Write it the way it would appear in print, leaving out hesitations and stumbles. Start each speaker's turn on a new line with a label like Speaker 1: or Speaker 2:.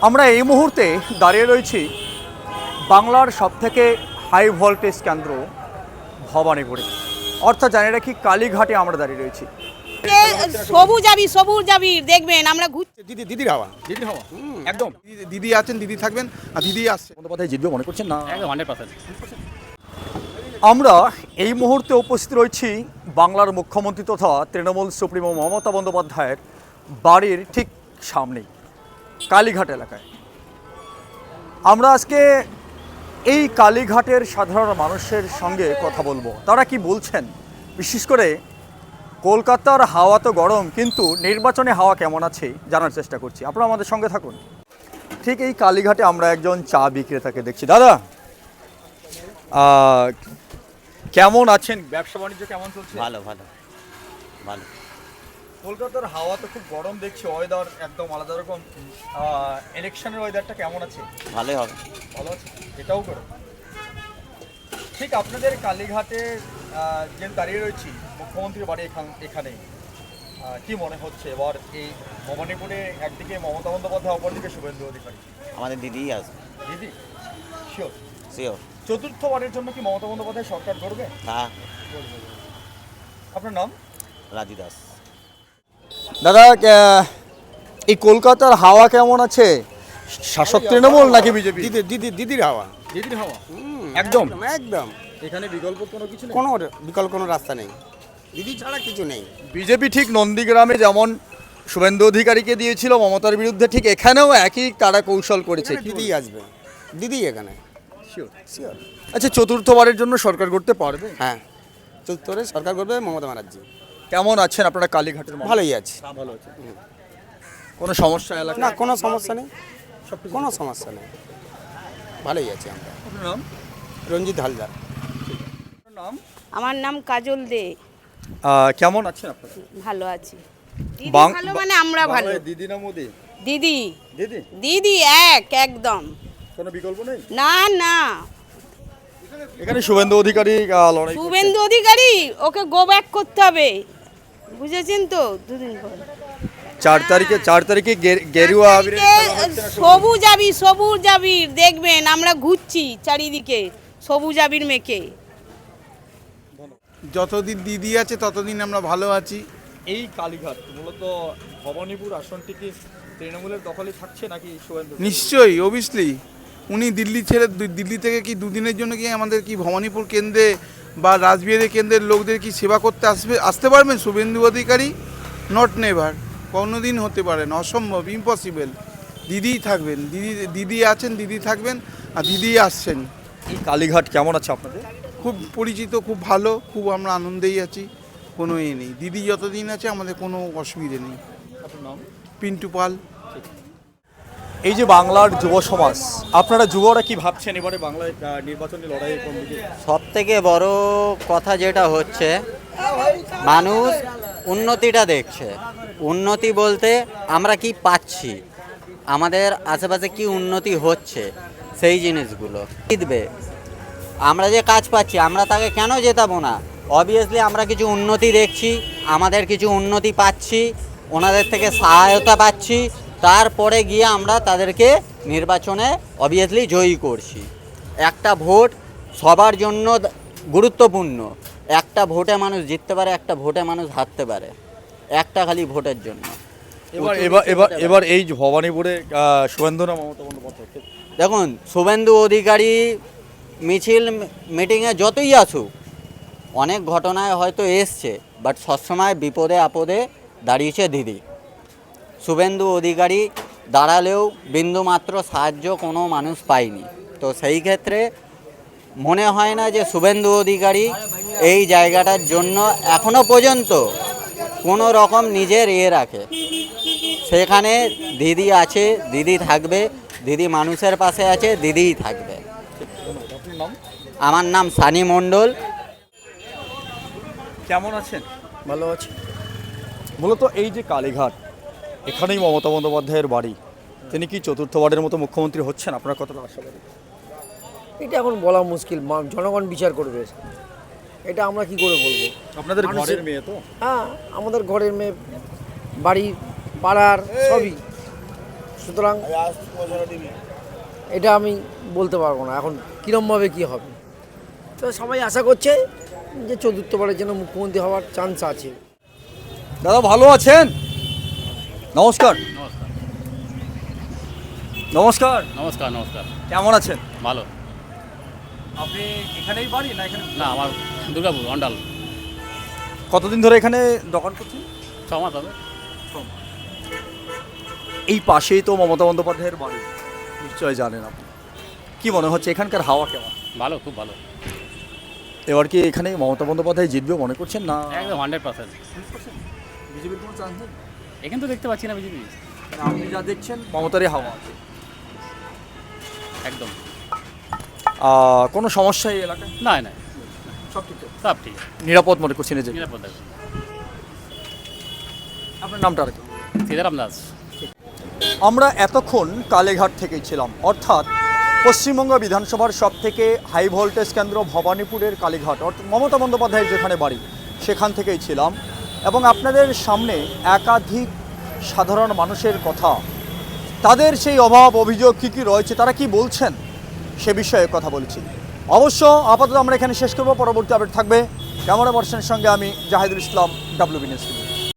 Speaker 1: আমরা এই মুহূর্তে দাঁড়িয়ে রয়েছি বাংলার সবথেকে হাই ভোল্টেজ কেন্দ্র ভবানীপুরে, অর্থাৎ জানি রাখি কালীঘাটে আমরা দাঁড়িয়ে রয়েছি।
Speaker 2: সবুজ আবির দেখবেন আমরা ঘুরছি।
Speaker 3: দিদির হাওয়া
Speaker 1: একদম
Speaker 3: দিদি আছেন, দিদি থাকবেন, আর দিদি আসছে।
Speaker 1: বন্দ্যোপাধ্যায় জিতবে মনে করছেন না?
Speaker 4: একদম 100%।
Speaker 1: আমরা এই মুহূর্তে উপস্থিত রয়েছি বাংলার মুখ্যমন্ত্রী তথা তৃণমূল সুপ্রিমো মমতা বন্দ্যোপাধ্যায়ের বাড়ির ঠিক সামনেই কালীঘাট এলাকায়। আমরা আজকে এই কালীঘাটের সাধারণ মানুষের সঙ্গে কথা বলবো, তারা কি বলছেন। বিশেষ করে কলকাতার হাওয়া তো গরম, কিন্তু নির্বাচনে হাওয়া কেমন আছে জানার চেষ্টা করছি। আপনারা আমাদের সঙ্গে থাকুন। ঠিক এই কালীঘাটে আমরা একজন চা বিক্রেতাকে দেখছি। দাদা, কেমন আছেন? ব্যবসা বাণিজ্য কেমন চলছে?
Speaker 4: ভালো ভালো ভালো।
Speaker 1: কলকাতার হাওয়া তো খুব গরম দেখছি, ওয়েদার একদম আলাদা রকম। ইলেকশনের ওয়েদারটা কেমন আছে?
Speaker 4: ভালোই হবে।
Speaker 1: ভালো আছে, এটাও করে। ঠিক আপনাদের কালীঘাটে যে দাঁড়িয়ে রয়েছি, মুখ্যমন্ত্রীর বাড়ি এখানে কি মনে হচ্ছে এবার এই ভবানীপুরে একদিকে মমতা বন্দ্যোপাধ্যায়, অপরদিকে শুভেন্দু অধিকারী?
Speaker 4: আমাদের দিদিই আসবে।
Speaker 1: দিদি শিওর?
Speaker 4: শিওর।
Speaker 1: চতুর্থবারের জন্য কি মমতা বন্দ্যোপাধ্যায় সরকার করবে?
Speaker 4: হ্যাঁ।
Speaker 1: আপনার নাম?
Speaker 4: রাজু দাস।
Speaker 1: দাদা, এই কলকাতার হাওয়া কেমন আছে? শাসক তৃণমূল নাকি বিজেপি?
Speaker 3: দিদির হাওয়া
Speaker 1: দিদির হাওয়া একদম
Speaker 3: একদম।
Speaker 1: এখানে বিকল্প কোনো কিছু নেই,
Speaker 3: কোনো বিকল্প কোনো রাস্তা নেই, দিদি ছাড়া কিছু নেই।
Speaker 1: বিজেপি ঠিক নন্দীগ্রামে যেমন শুভেন্দু অধিকারীকে দিয়েছিল মমতার বিরুদ্ধে, ঠিক এখানেও একই তারা কৌশল করেছে।
Speaker 3: দিদি আসবে, দিদি এখানে শিওর।
Speaker 1: আচ্ছা, চতুর্থবারের জন্য সরকার করতে পারবে?
Speaker 3: হ্যাঁ, চতুর্থে সরকার করবে মমতা ব্যানার্জি।
Speaker 1: কেমন আছেন আপনারা কালীঘাটের মানুষ?
Speaker 3: ভালোই আছে।
Speaker 1: ভালো আছে। কোনো সমস্যা এলাকা?
Speaker 3: না, কোনো সমস্যা নেই, কোনো সমস্যা নেই, ভালোই আছি আমরা।
Speaker 1: আপনার নাম?
Speaker 3: রঞ্জিত হালদার।
Speaker 1: আপনার নাম?
Speaker 2: আমার নাম কাজল দে।
Speaker 1: কেমন আছেন আপনারা?
Speaker 2: ভালো আছি। দিদি
Speaker 1: বাং-
Speaker 2: ভালো মানে আমরা ভালো।
Speaker 1: বাংলায় দিদি না মোদি?
Speaker 2: দিদি
Speaker 1: দিদি,
Speaker 2: দিদি একদম।
Speaker 1: কোনো বিকল্প নেই
Speaker 2: না না,
Speaker 1: এখানে। শুভেন্দু অধিকারী লড়াই করছে।
Speaker 2: শুভেন্দু অধিকারী ওকে গো ব্যাক করতে হবে, বুঝেছেন তো? দুদিন পর
Speaker 1: 4 তারিখে গেরুয়া আবিরের খেলা হচ্ছে না?
Speaker 2: সবুজ আবির দেখবেন আমরা ঘুরছি চারিদিকে সবুজ আবির মেখে।
Speaker 5: যতদিন দিদি আছে ততদিন আমরা ভালো আছি।
Speaker 1: এই কালীঘাট মূলত ভবানীপুর আসনটি কি তৃণমূলের দখলে থাকছে নাকি শুভেন্দু?
Speaker 5: নিশ্চয়ই, অবভিয়াসলি। উনি দিল্লি থেকে কি দুদিনের জন্য কি আমাদের কি ভবানীপুর কেন্দ্রে বা রাজবিহারী কেন্দ্রের লোকদের কি সেবা করতে আসতে পারবেন শুভেন্দু অধিকারী? নট নেভার, কোনোদিন হতে পারে না, অসম্ভব, ইম্পসিবল। দিদিই থাকবেন, দিদি আছেন, দিদি থাকবেন, আর দিদিই আসছেন।
Speaker 1: এই কালীঘাট কেমন আছে আপনাদের?
Speaker 5: খুব পরিচিত, খুব ভালো, খুব আমরা আনন্দেই আছি, কোনো নেই। দিদি যতদিন আছে আমাদের কোনো অসুবিধে নেই।
Speaker 1: আপনার নাম?
Speaker 5: পিন্টু পাল।
Speaker 1: এই যে বাংলার যুব সমাজ, আপনারা যুবরা কি ভাবছেন এবারে বাংলায় নির্বাচনী লড়াই কোন দিকে?
Speaker 4: সব থেকে বড় কথা যেটা হচ্ছে, মানুষ উন্নতিটা দেখছে। উন্নতি বলতে আমরা কি পাচ্ছি, আমাদের আশেপাশে কি উন্নতি হচ্ছে, সেই জিনিসগুলো জিতবে। আমরা যে কাজ পাচ্ছি আমরা তাকে কেন জেতাবো না? অবভিয়াসলি আমরা কিছু উন্নতি দেখছি, আমাদের কিছু উন্নতি পাচ্ছি, ওনাদের থেকে সহায়তা পাচ্ছি, তারপরে গিয়ে আমরা তাদেরকে নির্বাচনে অবভিয়াসলি জয়ী করছি। একটা ভোট সবার জন্য গুরুত্বপূর্ণ। একটা ভোটে মানুষ জিততে পারে, একটা ভোটে মানুষ হারতে পারে, একটা খালি ভোটের জন্য।
Speaker 1: এবার এই যে ভবানীপুরে শুভেন্দু না মমতা বন্দ্যোপাধ্যায়?
Speaker 4: দেখুন, শুভেন্দু অধিকারী মিছিল মিটিংয়ে যতই আসুক, অনেক ঘটনায় হয়তো এসছে, বাট সবসময় বিপদে আপদে দাঁড়িয়েছে দিদি। শুভেন্দু অধিকারী দাঁড়ালেও বিন্দুমাত্র সাহায্য কোনো মানুষ পায়নি। তো সেই ক্ষেত্রে মনে হয় না যে শুভেন্দু অধিকারী এই জায়গাটার জন্য এখনো পর্যন্ত কোনো রকম নিজের রাখে। সেখানে দিদি আছে, দিদি থাকবে, দিদি মানুষের পাশে আছে, দিদিই থাকবে। আমার নাম সানি মণ্ডল।
Speaker 1: কেমন আছেন?
Speaker 3: ভালো আছি।
Speaker 1: মূলত এই যে কালীঘাট, এখানেই মমতা বন্দ্যোপাধ্যায়ের বাড়ি। তিনি কি চতুর্থবারের মতো মুখ্যমন্ত্রী হচ্ছেন? আপনার কতটা আশাবাদী?
Speaker 6: এটা এখন বলা মুশকিল, জনগণ বিচার করবে। এটা আমরা কি করে বলবো?
Speaker 1: আপনাদের ঘরের মেয়ে তো?
Speaker 6: হ্যাঁ, আমাদের ঘরের মেয়ে, বাড়ির পাড়ার সবই। সুতরাং এটা আমি বলতে পারবো না এখন কীরমভাবে কী হবে। তো সবাই আশা করছে যে চতুর্থবারের জন্য মুখ্যমন্ত্রী হওয়ার চান্স আছে।
Speaker 1: দাদা ভালো আছেন? নমস্কার। নমস্কার।
Speaker 7: নমস্কার নমস্কার
Speaker 1: কেমন আছেন?
Speaker 7: ভালো।
Speaker 1: আপনি এখানেই বাড়ি না এখানে?
Speaker 7: না আমার দুর্গাপুর অন্ডাল।
Speaker 1: কতদিন ধরে এখানে দোকান করছেন?
Speaker 7: 6 মাস হবে।
Speaker 1: এই পাশেই তো মমতা বন্দ্যোপাধ্যায়ের বাড়ি, নিশ্চয় জানেন আপনি। কি মনে হচ্ছে এখানকার হাওয়া কেমন?
Speaker 7: ভালো, খুব ভালো।
Speaker 1: এবার কি এখানে মমতা বন্দ্যোপাধ্যায় জিতবে মনে করছেন না?
Speaker 7: একদম 100%।
Speaker 1: বিজেপির কোনো চান্স নেই?
Speaker 7: এখানে তো দেখতে পাচ্ছি না বিজেপি।
Speaker 1: আপনি যা দেখছেন মমতারই হাওয়া আছে।
Speaker 7: একদম
Speaker 1: কোনো সমস্যা এই এলাকায়?
Speaker 7: না না,
Speaker 1: সব ঠিক
Speaker 7: সব ঠিক,
Speaker 1: নিরাপদ মনে করছেন এই যে?
Speaker 7: নিরাপদ আছে।
Speaker 1: আপনার নামটা আর কি?
Speaker 7: সীতারাম দাস।
Speaker 1: আমরা এতক্ষণ কালীঘাট থেকেই ছিলাম, অর্থাৎ পশ্চিমবঙ্গ বিধানসভার সব থেকে হাই ভোল্টেজ কেন্দ্র ভবানীপুরের কালীঘাট, অর্থাৎ মমতা বন্দ্যোপাধ্যায়ের যেখানে বাড়ি সেখান থেকেই ছিলাম এবং আপনাদের সামনে একাধিক সাধারণ মানুষের কথা, তাদের সেই অভাব অভিযোগ কী কী রয়েছে, তারা কি বলছেন সে বিষয়ে কথা বলছি। অবশ্য আপাতত আমরা এখানে শেষ করব, পরবর্তী আপডেট থাকবে। ক্যামেরা পার্সনের সঙ্গে আমি জাহিদুল ইসলাম, WB নিউজ।